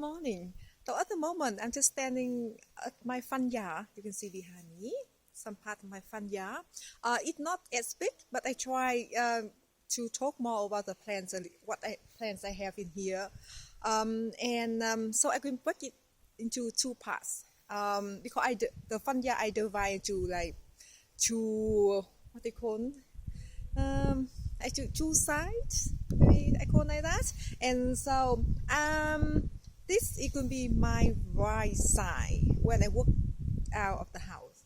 morning. So at the moment, I'm just standing at my front yard. You can see behind me some part of my front yard. It's not as big, but I try to talk more about the plants and plants I have in here. So I can break it into two parts. Because the front yard I divide into like two, what they call, actually two sides, maybe I call like that. And so this it could be my right side when I walk out of the house.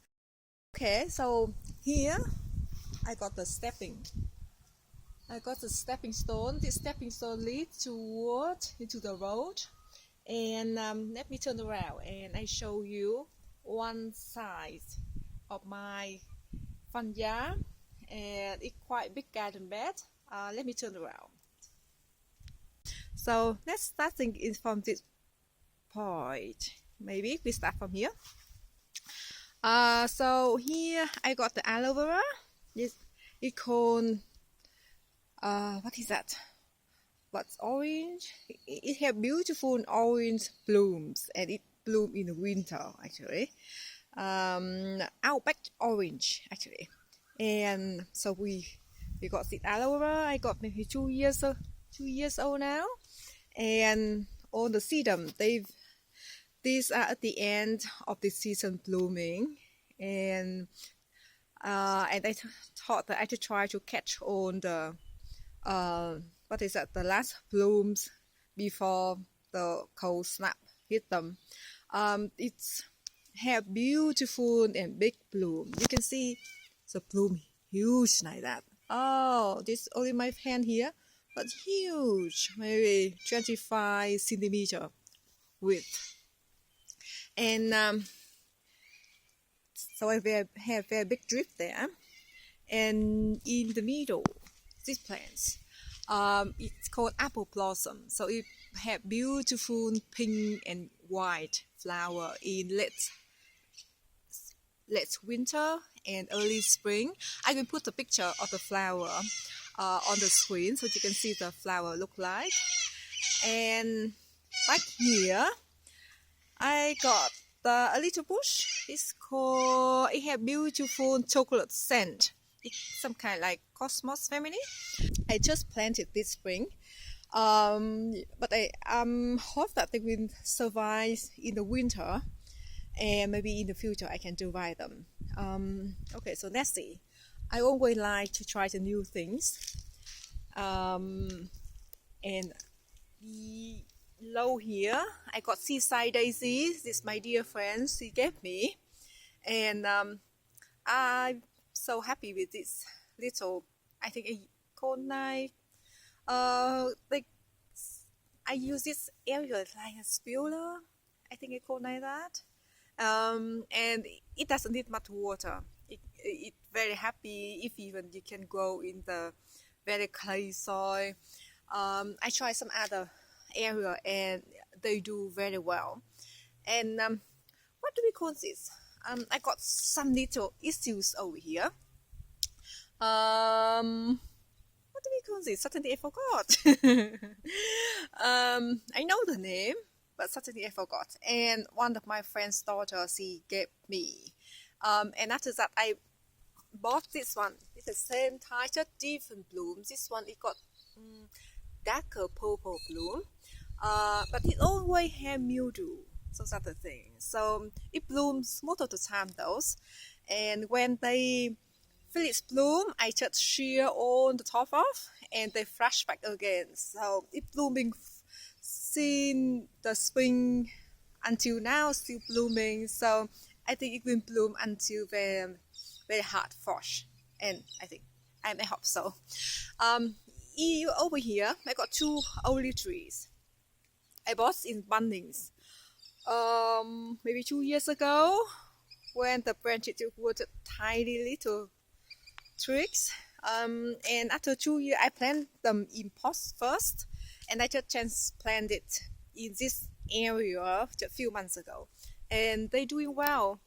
Okay, so here I got the stepping stone. This stepping stone leads into the road. And let me turn around and I show you one side of my front yard, and it's quite big garden bed. Let me turn around. So let's start thinking from this point. Maybe we start from here. So here I got the aloe vera. It called what is that? What's orange? It has beautiful orange blooms, and it blooms in the winter actually. Outback orange actually. And so we got the aloe vera. I got maybe 2 years old now, and all the sedum these are at the end of the season blooming, and I thought that I should try to catch all the what is that, the last blooms before the cold snap hit them. It's have beautiful and big bloom. You can see the bloom huge like that. Oh, this only my hand here, but huge, maybe 25 centimeter width. And so I have very big drip there. And in the middle, these plants, it's called apple blossom. So it have beautiful pink and white flower in late winter and early spring. I will put a picture of the flower on the screen so you can see the flower look like. And back here, I got a little bush. It's called, it have beautiful chocolate scent. It's some kind like cosmos family. I just planted this spring, but I hope that they will survive in the winter, and maybe in the future I can divide them. Okay, so let's see. I always like to try the new things. And below here, I got seaside daisies. This my dear friend, she gave me, and I'm so happy with this little. I think a cold night. Like I use this area like a spiller. I think it called like that. And it doesn't need much water. It very happy if even you can grow in the very clay soil. I tried some other area and they do very well. And what do we call this? I got some little issues over here. What do we call this? Suddenly I forgot. I know the name, but suddenly I forgot. And one of my friend's daughters, she gave me. And after that, I bought this one. It's the same title, different blooms. This one, it got darker purple bloom. But it always has mildew. So that's the thing. So it blooms most of the time, those. And when they finish bloom, I just shear all the top off, and they flash back again. So it blooming since the spring until now, still blooming. So I think it will bloom until very, very hard frost. And I hope so. Over here, I got 2 olive trees. I bought in Bunnings. Maybe 2 years ago, when the branches were tiny little twigs. And after 2 years, I planted them in pots first, and I just transplanted in this area just a few months ago, and they're doing well.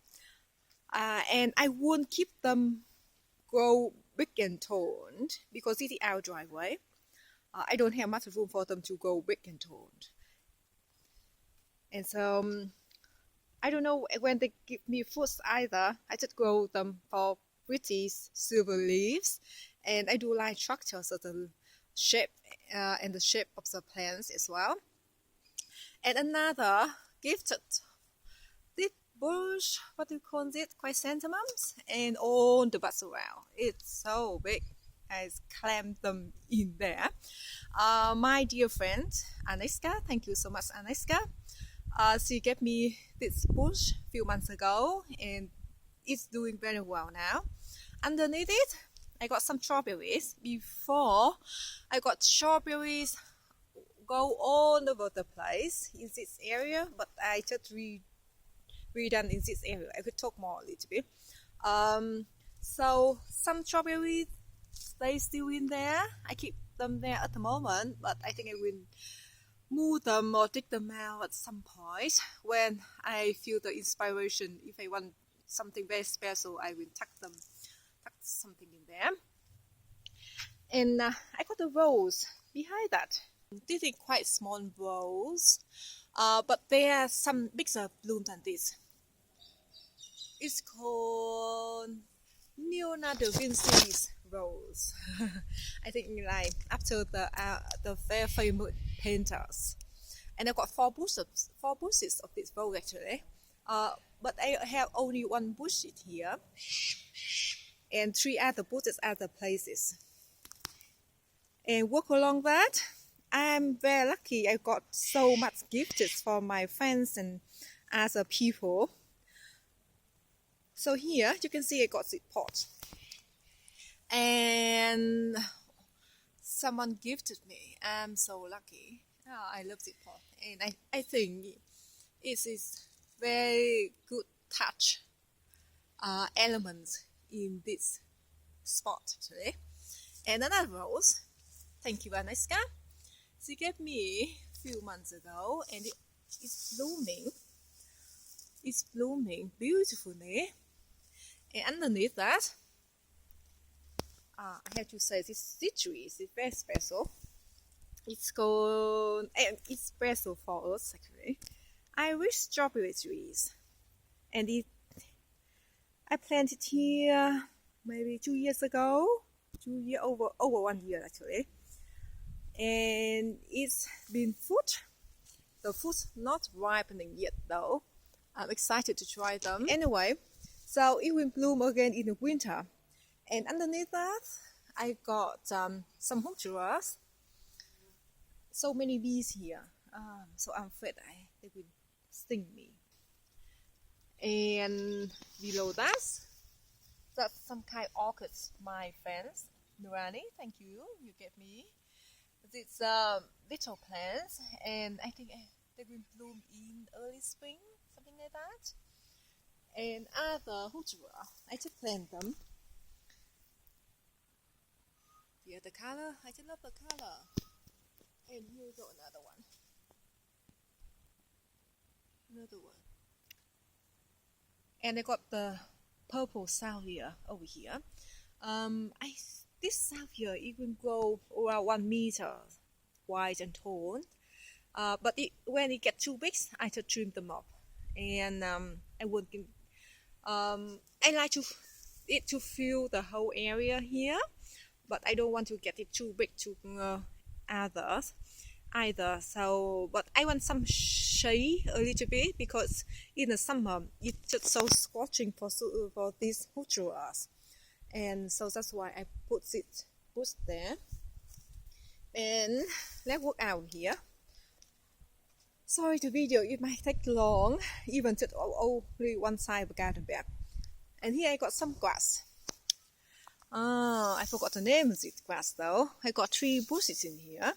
And I won't keep them grow big and toned because it's our driveway. I don't have much room for them to grow big and toned. And so I don't know when they give me fruits either. I just grow them for pretty silver leaves, and I do like structures of the shape and the shape of the plants as well. And another gifted this bush, what do you call it? Chrysanthemums, and all the buds around. It's so big. I clamped them in there. My dear friend Aniska, thank you so much, Aniska. She gave me this bush a few months ago, and it's doing very well now. Underneath it, I got some strawberries. Before, I got strawberries go all over the place in this area, but I just redone in this area. I could talk more a little bit. So some strawberries stay still in there. I keep them there at the moment, but I think I will move them or take them out at some point when I feel the inspiration. If I want something very special, I will tuck something in there. And I got the rose behind that. These are quite small rose, but there are some bigger blooms than this. It's called Nguyen rose. I think like after the very famous painters. And I got four bushes of this rose actually. But I have only one bush here, and 3 other bushes other places. And walk along that, I'm very lucky. I got so much gifts from my friends and other people. So here you can see I got this pot, and someone gifted me. I'm so lucky. Oh, I love this pot, and I think it is very good touch elements in this spot today. And another rose. Thank you, Aniska. She gave me a few months ago, and it's blooming. It's blooming beautifully. And underneath that, I have to say this tree is very special. It's called, and it's special for us actually, Irish strawberry trees. And I planted here maybe 2 years ago, over 1 year actually. And it's been fruit. The fruit's not ripening yet though. I'm excited to try them. Anyway, so it will bloom again in the winter. And underneath that, I got some hoochras. So many bees here. So I'm afraid they will sting me. And below that's some kind of orchids. My friends, Nurani, thank you. You gave me these little plants, and I think they will bloom in early spring, something like that. And other hoochra, I just plant them. Yeah, the color, I just love the color. And here we go, another one. And I got the purple salvia over here. This salvia even grow around 1 meter wide and tall. But when it gets too big, I just trim them up. And I would give, I like to fill the whole area here, but I don't want to get it too big to either. So, but I want some shade a little bit because in the summer it's just so scorching for these hoochras. And so that's why I put there. And let's walk out here. Sorry to video, it might take long, even just only one side of the garden bed. And here I got some grass. I forgot the name of this grass though. I got 3 bushes in here.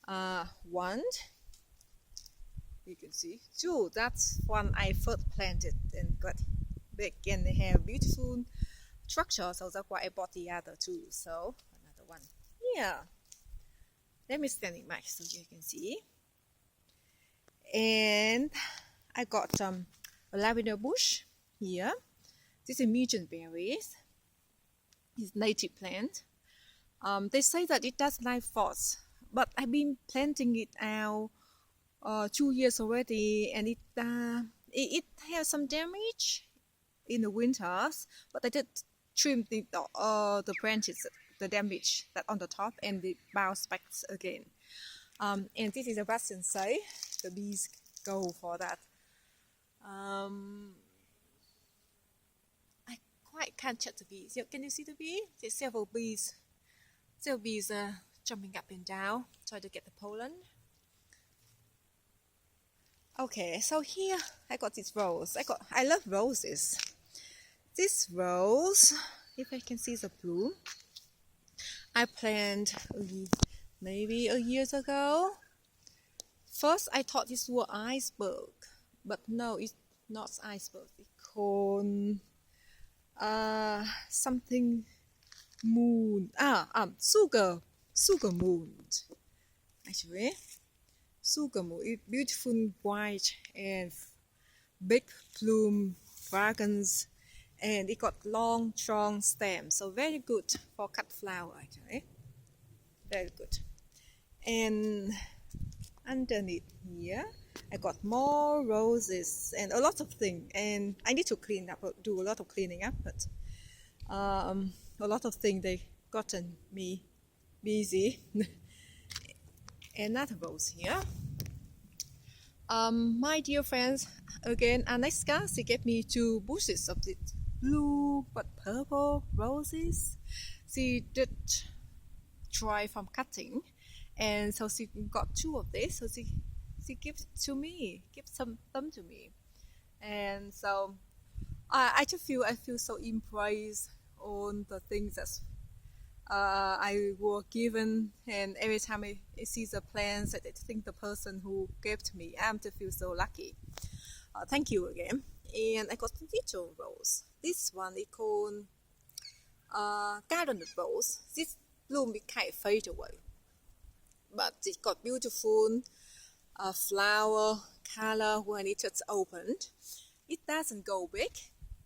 1, you can see. 2, that's one I first planted and got big, and they have beautiful structure, so that's why I bought the other 2. So another one here. Let me stand it back so you can see. And I got a lavender bush here. This is Mijan berries. It's native plant. They say that it does like frost, but I've been planting it out 2 years already, and it has some damage in the winters, but I did trim the branches, the damage that on the top, and it bounce back again. And this is a Russian say. The bees go for that. I quite can't check the bees. Can you see the bee? There's several bees. Several bees jumping up and down, trying to get the pollen. Okay, so here I got this rose. I love roses. This rose, if I can see the bloom, I planted maybe a year ago. First, I thought this was iceberg, but no, it's not iceberg. It's called something moon. Sugar moon. Actually, sugar moon. It's beautiful white and big bloom fragrances, and it got long, strong stem, so very good for cut flower actually. Very good. And underneath here, I got more roses and a lot of things, and I need to clean up, do a lot of cleaning up, but a lot of things they gotten me busy. Another rose here. My dear friends, again, Anaska, she gave me 2 bushes of these blue but purple roses. She did try from cutting, and so she got 2 of these. So she gives to me, them to me, and so I feel so impressed on the things that I were given, and every time I see the plants, I think the person who gave to me, I'm to feel so lucky. Thank you again. And I got a little rose. This one is called garden rose. This bloom it kind of fade away, but it got beautiful flower color when it is opened. It doesn't go big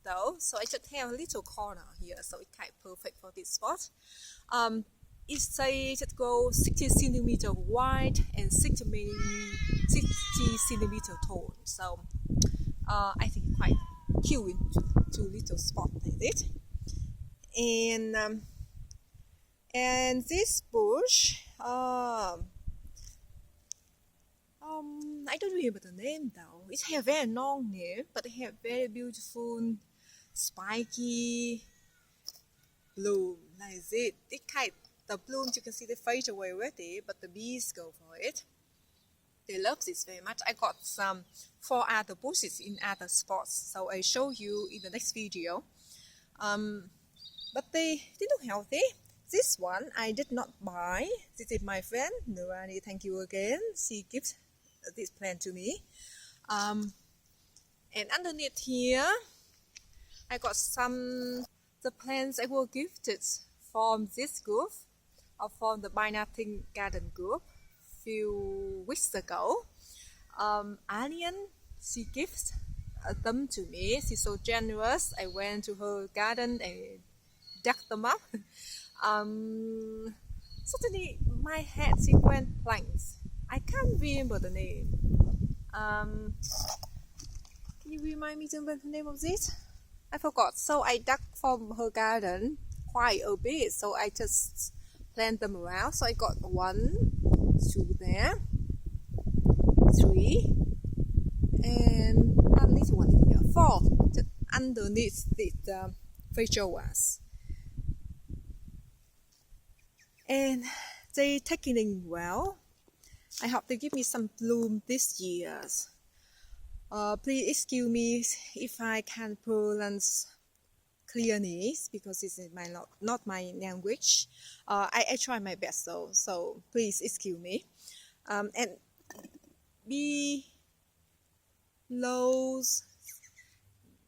though, so I just have a little corner here, so it's kind of perfect for this spot. It says it goes 60 centimeter wide and 60 centimeter tall, so I think it's quite cute into 2 little spots like this. And this bush, I don't remember the name though. It has a very long name, but it has very beautiful spiky bloom like this. The blooms you can see they fade away already, but the bees go for it. They love this very much. I got some 4 other bushes in other spots, so I show you in the next video. But they look healthy. This one I did not buy. This is my friend Nguyen. Thank you again. She gives this plant to me. And underneath here, I got the plants I were gifted from this group, or from the Buy Nothing Garden group, few weeks ago. Lien, she gives them to me. She's so generous. I went to her garden and dug them up. Suddenly my head she went blanks. I can't remember the name. Can you remind me the name of this? I forgot. So I dug from her garden quite a bit, so I just plant them around. So I got 1, 2 there, 3, and a little one in here, 4 just underneath the facial vase. And they taking it well. I hope they give me some bloom this year. Please excuse me if I can't pronounce clearly, because this is not my language. I try my best though, so please excuse me. And below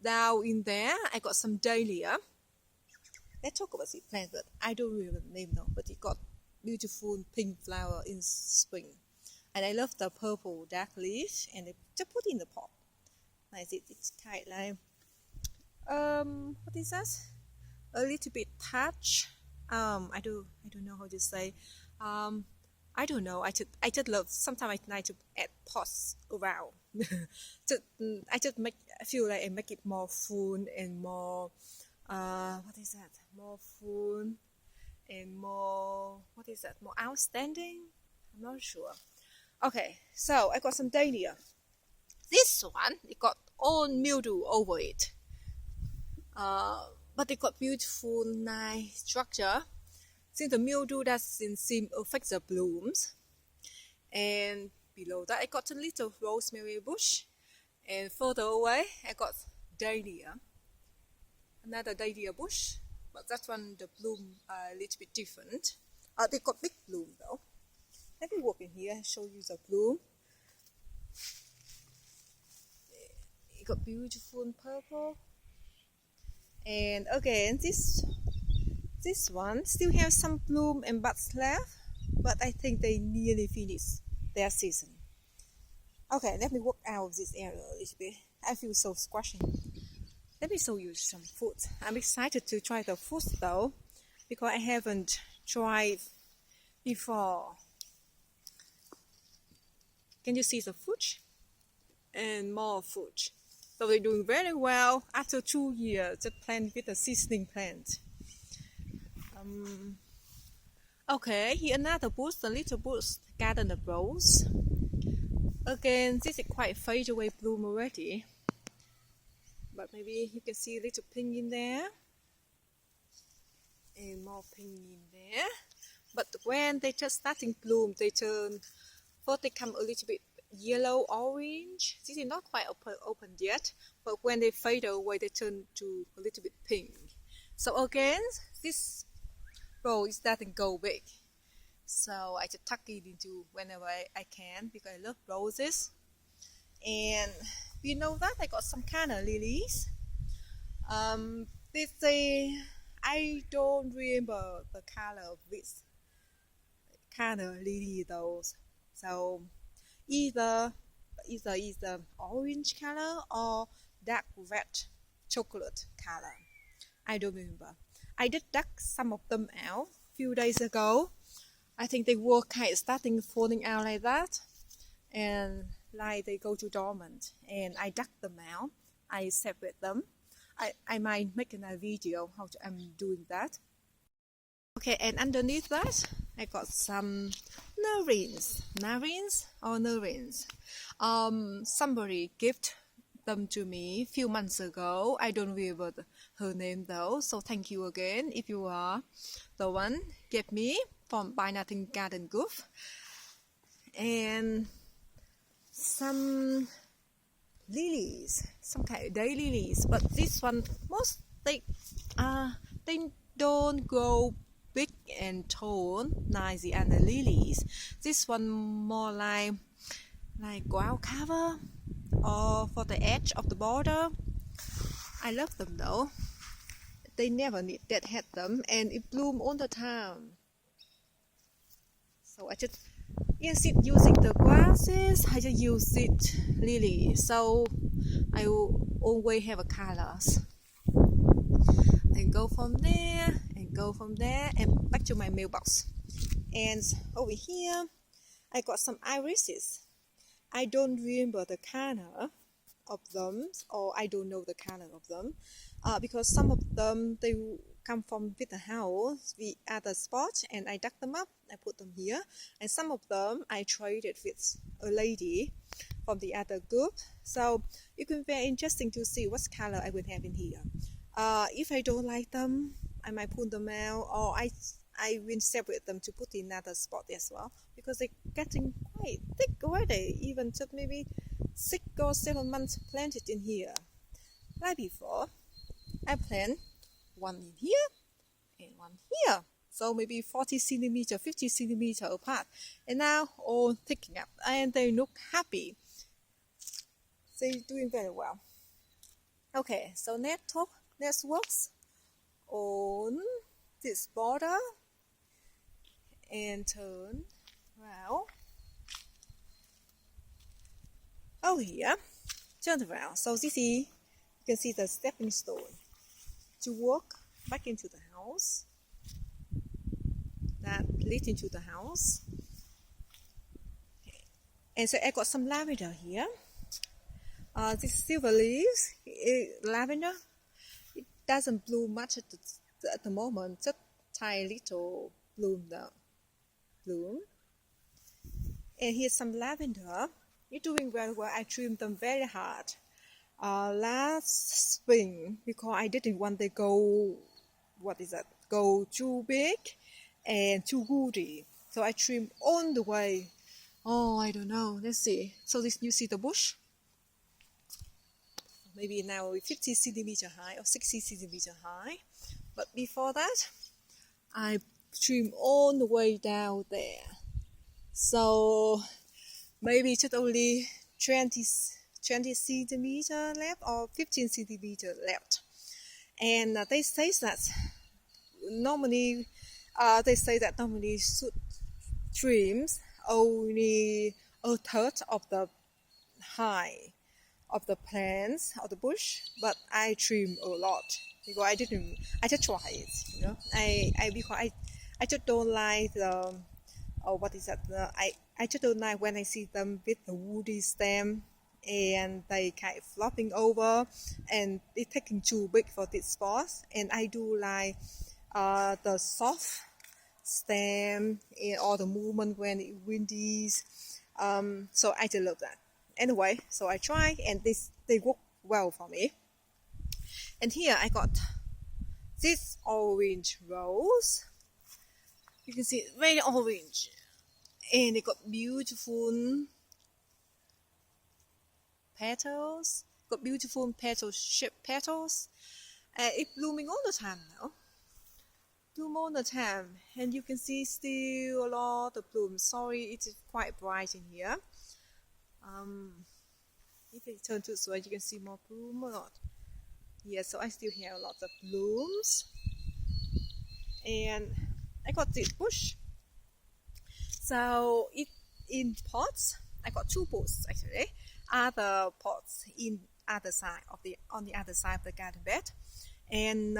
down in there, I got some Dahlia. Let's talk about this plant, but I don't remember the name now. But it got beautiful pink flower in spring, and I love the purple Dahlias, and I just put in the pot. Like this, it's kind of like what is that? A little bit touch. I don't know how to say. I don't know. I just love. Sometimes I like to add pots around. I feel like I make it more fun and more. What is that? More fun and more. What is that? More outstanding. I'm not sure. Okay, so I got some dahlia. This one, it got all mildew over it. But it got beautiful, nice structure. Since the mildew doesn't seem affect the blooms. And below that, I got a little rosemary bush. And further away, I got dahlia. Another dahlia bush. But that one, the bloom are a little bit different. They got big bloom though. Let me walk in here and show you the bloom. It got beautiful purple. And again, this one still has some bloom and buds left, but I think they nearly finished their season. Okay, let me walk out of this area a little bit. I feel so squashy. Let me show you some food. I'm excited to try the food though, because I haven't tried before. Can you see the food? And more food. So they're doing very well after 2 years. The plant with a seasoning plant. Okay, here another bush, a little bush, garden of rose. Again, this is quite fade away bloom already. But maybe you can see a little pink in there. And more pink in there. But when they just starting bloom, they turn, first they come a little bit yellow orange. This is not quite open yet, but when they fade away they turn to a little bit pink. So again, this rose is starting to go big, so I just tuck it into whenever I can, because I love roses. And you know that I got some kind of lilies. I don't remember the color of this kind of lily though, so either orange color or dark red chocolate color. I don't remember. I did dug some of them out a few days ago. I think they were kind of starting falling out like that, and like they go to dormant, and I dug them out. I separate them. I might make a video how I'm doing that. Okay, and underneath that I got some nerines. Somebody gifted them to me a few months ago. I don't remember her name though, so thank you again if you are the one gave me from Buy Nothing Garden Goof. And some lilies, some kind of day lilies, but this one they don't grow big and tall like the other lilies. This one more like ground cover or for the edge of the border. I love them though. They never need deadhead them, and it bloom all the time. So I just, instead using the grasses, I just use it lily, so I will always have a colors. And go from there and back to my mailbox. And over here I got some irises. I don't remember the color of them, or I don't know the color of them, because some of them they come from with the house, we at the spot, and I dug them up, I put them here. And some of them I traded with a lady from the other group, so it can be very interesting to see what color I will have in here. If I don't like them, I might pull them out, or I will separate them to put in another spot as well, because they're getting quite thick already, even just maybe 6 or 7 months planted in here. Like before, I plant one in here and one here, so maybe 40 centimeter, 50 centimeter apart, and now all thickening up, and they look happy. They're doing very well. Okay, so let's work on this border and turn around. Oh, here, turn around. So this is, you can see the stepping stone to walk back into the house. That leads into the house. And so I got some lavender here. This silver leaves, lavender. It doesn't bloom much at the moment, just tiny little bloom. And here's some lavender. It's doing very well. I trimmed them very hard last spring because I didn't want they go too big and too woody. So I trimmed all the way. Oh, I don't know. Let's see. So this, you see the bush? Maybe now 50 centimeter high or 60 centimeter high. But before that, I trimmed all the way down there. So maybe just only 20 centimeter left or 15 centimeter left. And they say that normally should trim only a third of the height of the plants of the bush, but I trim a lot because I just try it, you know. I just don't like the I just don't like when I see them with the woody stem and they kind of flopping over and it's taking too big for this spot. And I do like the soft stem and all the movement when it windy. So I just love that. Anyway, so I try and they work well for me. And here I got this orange rose. You can see it's very orange. And it got beautiful petals. Got beautiful shaped petals. It's blooming all the time now. Bloom all the time. And you can see still a lot of blooms. Sorry, it's quite bright in here. If I turn to the side, you can see more bloom or not. Yeah, so I still have a lot of blooms. And I got this bush. So it in pots. I got two pots actually. Other pots in other side on the other side of the garden bed. And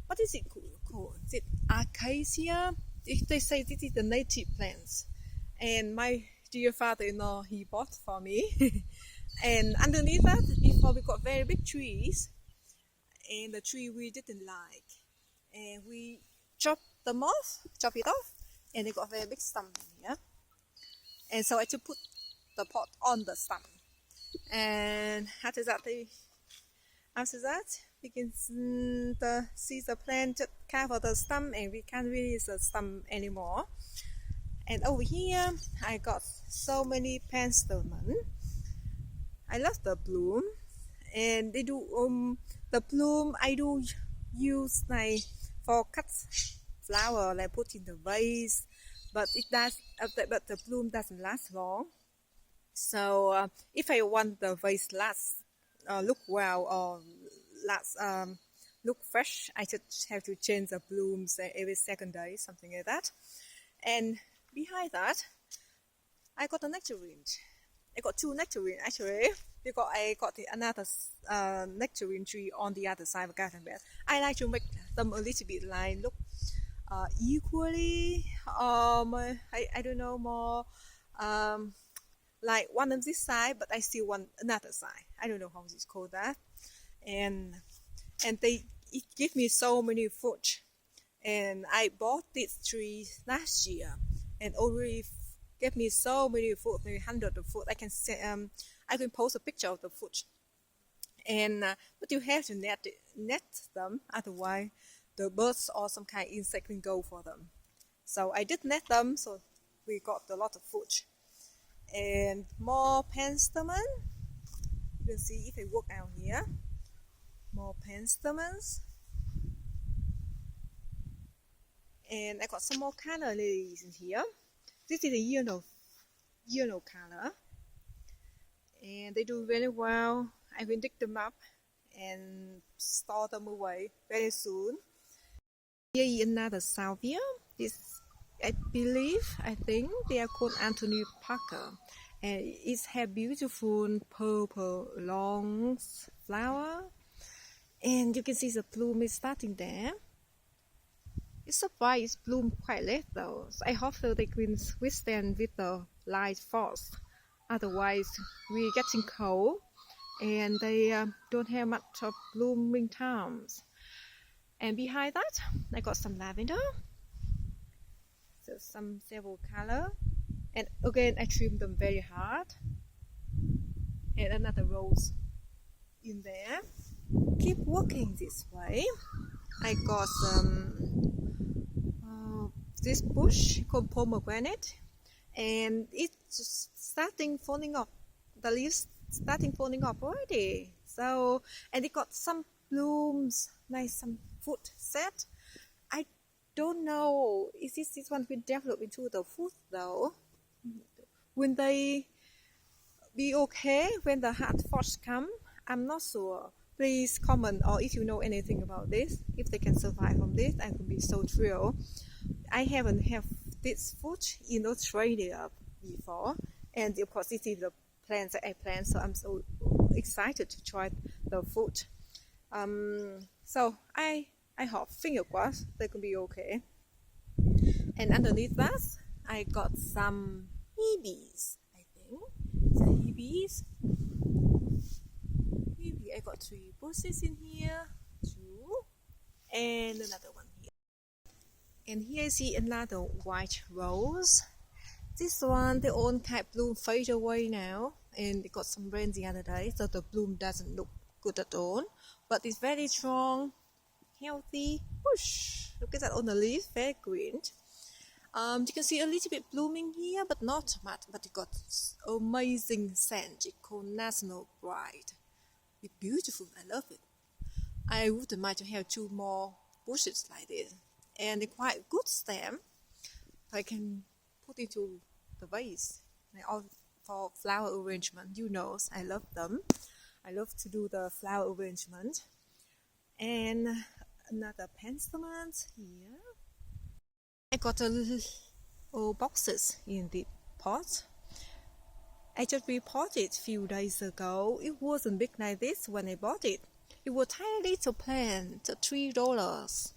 what is it called? Is it acacia? They say this is the native plants. And my dear father-in-law, he bought for me. And underneath that, before we got very big trees, and the tree we didn't like, and we chop it off, and they got very big stump in here. And so I just put the pot on the stump. And after that, we can see the plant just cover the stump, and we can't really see the stump anymore. And over here, I got so many penstemon. I love the bloom, and they do the bloom. I do use like for cut flower, like put in the vase, but but the bloom doesn't last long. So if I want the vase look well or look fresh, I just have to change the blooms every second day, something like that. And behind that, I got a nectarine. I got two nectarine actually, because I got another nectarine tree on the other side of the garden bed. I like to make them a little bit like look equally, I don't know, more like one on this side, but I still want another side. I don't know how it's called that. And it give me so many fruit. And I bought this tree last year, and already gave me so many fruit, maybe hundreds of fruit. I can post a picture of the fruit. And but you have to net them, otherwise the birds or some kind of insect can go for them. So I did net them, so we got a lot of fruit. And more penstemon. You can see if I walk out here, more penstemons. And I got some more color lilies in here. This is a yellow color, and they do very well. I will dig them up and store them away very soon. Here is another salvia. This, I think they are called Anthony Parker, and it has beautiful purple long flower, and you can see the bloom is starting there. It's surprised it's bloomed quite late though, so I hope that they can withstand with the light frost. Otherwise, we're getting cold, and they don't have much of blooming times. And behind that, I got some lavender, so some several color. And again, I trimmed them very hard. And another rose in there. Keep walking this way. I got this bush called pomegranate, and it's just starting falling off. The leaves starting falling off already. So, and it got some blooms, nice some fruit set. I don't know, is this one will develop into the fruit though? Will they be okay when the hard frost come? I'm not sure. Please comment, or if you know anything about this, if they can survive from this, I could be so thrilled. I haven't had this fruit in Australia before, and of course this is the plants that I plant, so I'm so excited to try the fruit. So I hope, finger crossed, they can be okay. And underneath that, I got some hebes, I think. The hebes. Maybe I got 3 bushes in here, 2, and another one here. And here I see another white rose. This one, the old type bloom fade away now, and it got some rain the other day, so the bloom doesn't look good at all. But it's very strong, healthy bush. Look at that on the leaf, very green. You can see a little bit blooming here, but not much. But it got amazing scent. It's called National Bride. It's beautiful. I love it. I wouldn't mind to have 2 more bushes like this, and they're quite good stem. I can put into the vase. All for flower arrangement. You know, I love them. I love to do the flower arrangement. And another penstemon here. I got a little boxes in the pot. I just repotted a few days ago. It wasn't big like this when I bought it. It was a tiny little plant, $3.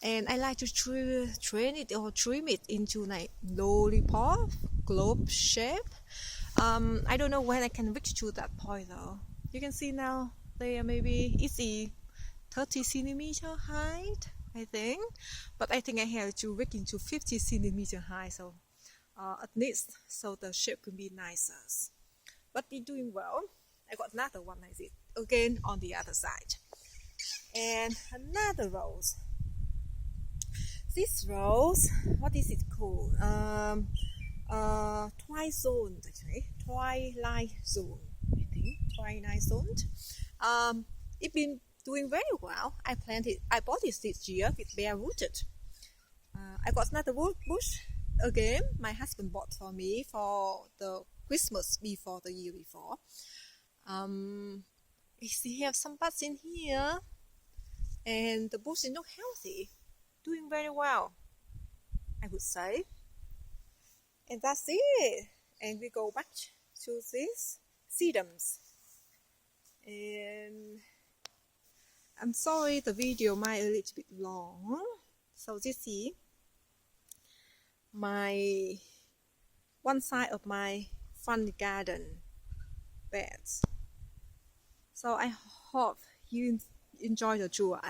And I like to train it or trim it into like lollipop, globe shape. I don't know when I can reach to that point though. You can see now they are maybe easy 30 centimeter height, I think. But I think I have to reach into 50 centimeter high, so at least so the shape can be nicer. But it's doing well. I got another one like this again on the other side, and another rose. This rose, what is it called? Twilight zone, actually. Twilight zone, I think. Twilight zone. It's been doing very well. I bought it this year with bare rooted. I got another bush again. My husband bought for me for the Christmas before the year before. You see, have some buds in here, and the bush is not healthy. Doing very well, I would say. And that's it. And we go back to this sedums. And I'm sorry the video might a little bit long. So this is my one side of my front garden beds. So I hope you enjoy the tour.